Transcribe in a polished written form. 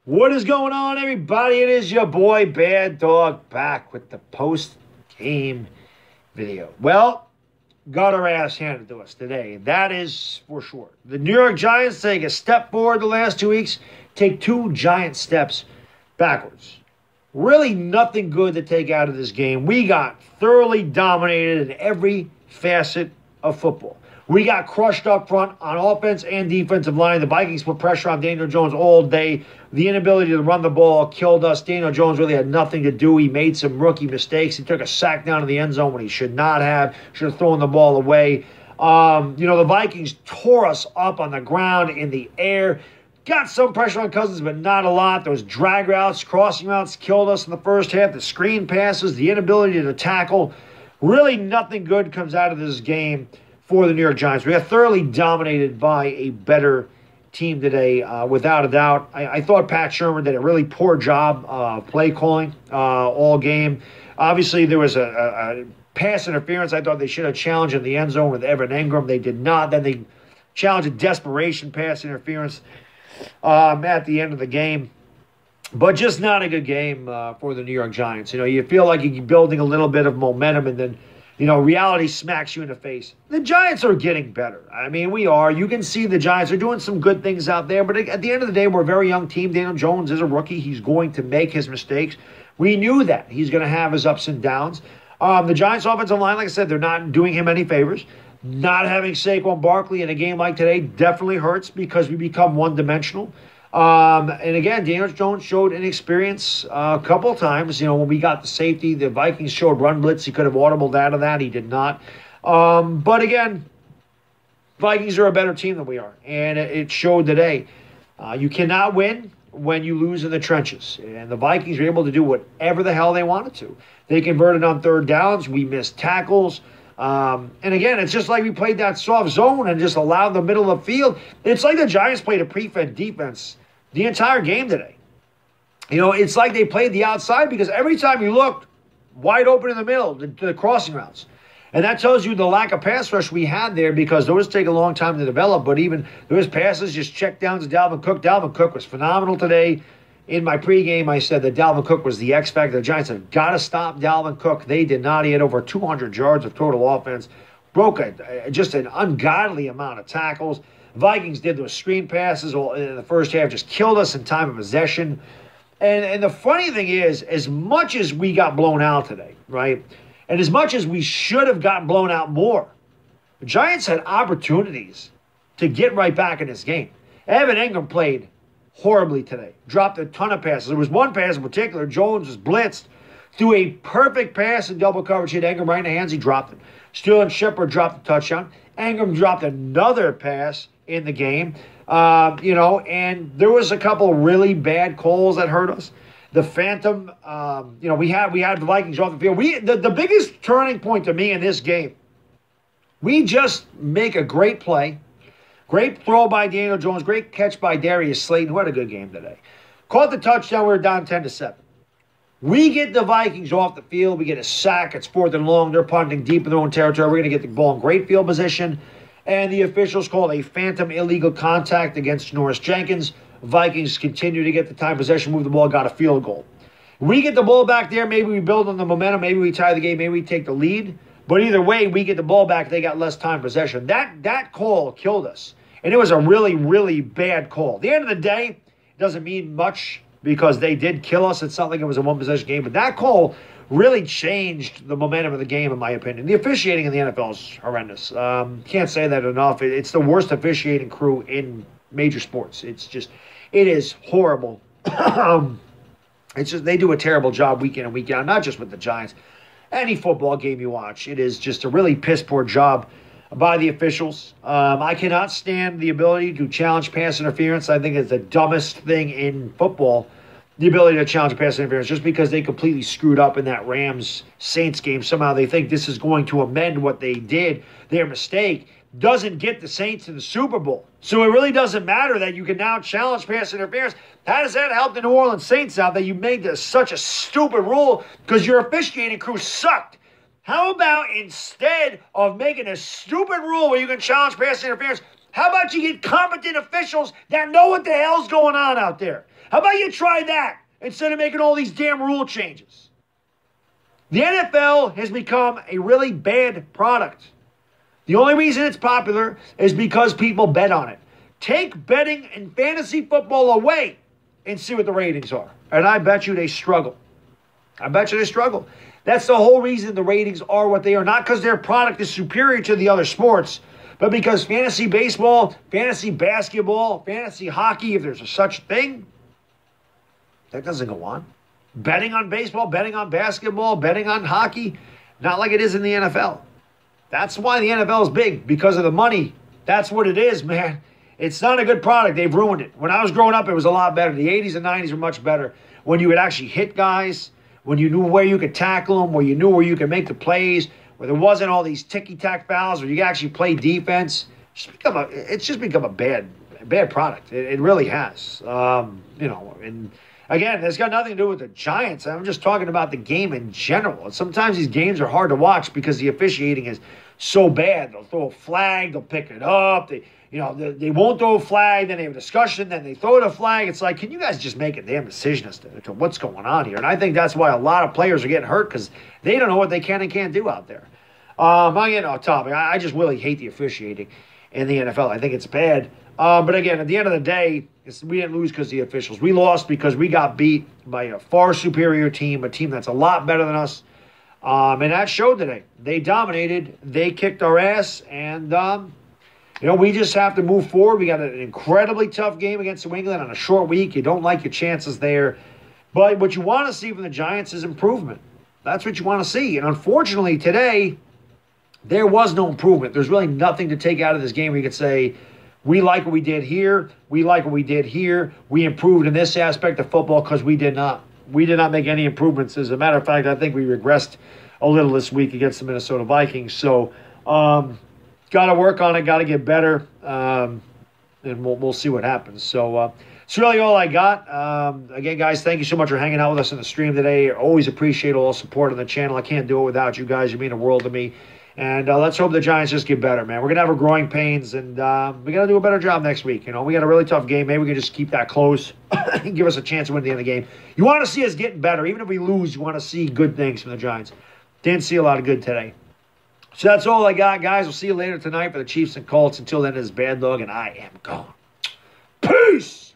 What is going on, everybody? It is your boy Baddog back with the post-game video. Well, got our ass handed to us today. That is for sure. The New York Giants take a step forward the last 2 weeks, take 2 giant steps backwards. Really nothing good to take out of this game. We got thoroughly dominated in every facet of football. We got crushed up front on offense and defensive line. The Vikings put pressure on Daniel Jones all day. The inability to run the ball killed us. Daniel Jones really had nothing to do. He made some rookie mistakes. He took a sack down in the end zone when he should not have. Should have thrown the ball away. The Vikings tore us up on the ground, in the air. Got some pressure on Cousins, but not a lot. Those drag routes, crossing routes killed us in the first half. The screen passes, the inability to tackle. Really nothing good comes out of this game for the New York Giants. We got thoroughly dominated by a better team today, without a doubt. I thought Pat Shermer did a really poor job of play calling all game. Obviously, there was a pass interference. I thought they should have challenged in the end zone with Evan Engram. They did not. Then they challenged a desperation pass interference at the end of the game. But just not a good game for the New York Giants. You feel like you're building a little bit of momentum, and then reality smacks you in the face. The Giants are getting better. I mean, we are. You can see the Giants are doing some good things out there, but at the end of the day, we're a very young team. Daniel Jones is a rookie. He's going to make his mistakes. We knew that. He's going to have his ups and downs. The Giants' offensive line, like I said, they're not doing him any favors. Not having Saquon Barkley in a game like today definitely hurts because we become one-dimensional. And again, Daniel Jones showed inexperience a couple of times. When we got the safety, the Vikings showed run blitz. He could have audibled out of that. He did not. But again, Vikings are a better team than we are. And it showed today. You cannot win when you lose in the trenches. And the Vikings were able to do whatever the hell they wanted to. They converted on third downs. We missed tackles. And again, it's just like we played that soft zone and just allowed the middle of the field. It's like the Giants played a prevent defense the entire game today. It's like they played the outside because every time you looked, wide open in the middle, the crossing routes. And that tells you the lack of pass rush we had there because those take a long time to develop. But even those passes, just check down to Dalvin Cook. Dalvin Cook was phenomenal today. In my pregame, I said that Dalvin Cook was the X factor. The Giants have got to stop Dalvin Cook. They did not. He had over 200 yards of total offense. Broke just an ungodly amount of tackles. Vikings did those screen passes in the first half, just killed us in time of possession. And the funny thing is, as much as we got blown out today, right, and as much as we should have gotten blown out more, the Giants had opportunities to get right back in this game. Evan Engram played horribly today. Dropped a ton of passes. There was one pass in particular. Jones was blitzed. Threw a perfect pass in double coverage. Hit Engram right in the hands. He dropped it. Sterling Shepard dropped a touchdown. Engram dropped another pass in the game. And there was a couple of really bad calls that hurt us. The Phantom, we had the Vikings off the field. The biggest turning point to me in this game, we just make a great play. Great throw by Daniel Jones. Great catch by Darius Slayton, who had a good game today. Caught the touchdown. We were down 10-7. We get the Vikings off the field. We get a sack. It's 4th and long. They're punting deep in their own territory. We're going to get the ball in great field position. And the officials called a phantom illegal contact against Norris Jenkins. Vikings continue to get the time possession, move the ball, got a field goal. We get the ball back there. Maybe we build on the momentum. Maybe we tie the game. Maybe we take the lead. But either way, we get the ball back. They got less time possession. That call killed us. And it was a really, really bad call. At the end of the day, it doesn't mean much because they did kill us. It's not like it was a one-possession game. But that call really changed the momentum of the game, in my opinion. The officiating in the NFL is horrendous. Can't say that enough. It's the worst officiating crew in major sports. It is horrible. It's just they do a terrible job week in and week out, not just with the Giants. Any football game you watch, it is just a really piss-poor job by the officials. I cannot stand the ability to challenge pass interference. I think it's the dumbest thing in football, the ability to challenge pass interference, just because they completely screwed up in that Rams-Saints game. Somehow they think this is going to amend what they did. Their mistake doesn't get the Saints in the Super Bowl. So it really doesn't matter that you can now challenge pass interference. How does that help the New Orleans Saints out that you made this such a stupid rule because your officiating crew sucked? How about instead of making a stupid rule where you can challenge pass interference, how about you get competent officials that know what the hell's going on out there? How about you try that instead of making all these damn rule changes? The NFL has become a really bad product. The only reason it's popular is because people bet on it. Take betting and fantasy football away and see what the ratings are. And I bet you they struggle. I bet you they struggle. That's the whole reason the ratings are what they are. Not because their product is superior to the other sports, but because fantasy baseball, fantasy basketball, fantasy hockey, if there's a such thing, that doesn't go on. Betting on baseball, betting on basketball, betting on hockey, not like it is in the NFL. That's why the NFL is big, because of the money. That's what it is, man. It's not a good product. They've ruined it. When I was growing up, it was a lot better. The 80s and 90s were much better. When you would actually hit guys, when you knew where you could tackle them, where you knew where you could make the plays, where there wasn't all these ticky-tack fouls, where you could actually play defense. It's just become a bad product. It really has. And again, it's got nothing to do with the Giants. I'm just talking about the game in general. Sometimes these games are hard to watch because the officiating is so bad. They'll throw a flag, they'll pick it up, they won't throw a flag, then they have a discussion, then they throw the flag. It's like, can you guys just make a damn decision as to what's going on here? And I think that's why a lot of players are getting hurt, because they don't know what they can and can't do out there. I'm getting off topic. I just really hate the officiating in the NFL. I think it's bad. But again, at the end of the day, we didn't lose because of the officials. We lost because we got beat by a far superior team, a team that's a lot better than us. And that showed today. They dominated. They kicked our ass. And, we just have to move forward. We got an incredibly tough game against New England on a short week. You don't like your chances there. But what you want to see from the Giants is improvement. That's what you want to see. And unfortunately, today, there was no improvement. There's really nothing to take out of this game where you could say, we like what we did here. We like what we did here. We improved in this aspect of football, because we did not. We did not make any improvements. As a matter of fact, I think we regressed a little this week against the Minnesota Vikings. So, got to work on it. Got to get better. And we'll see what happens. So, it's really all I got. Again, guys, thank you so much for hanging out with us on the stream today. Always appreciate all the support on the channel. I can't do it without you guys. You mean the world to me. And let's hope the Giants just get better, man. We're going to have our growing pains, and we got to do a better job next week. We got a really tough game. Maybe we can just keep that close and give us a chance to win at the end of the game. You want to see us getting better. Even if we lose, you want to see good things from the Giants. Didn't see a lot of good today. So that's all I got, guys. We'll see you later tonight for the Chiefs and Colts. Until then, this is Baddog, and I am gone. Peace!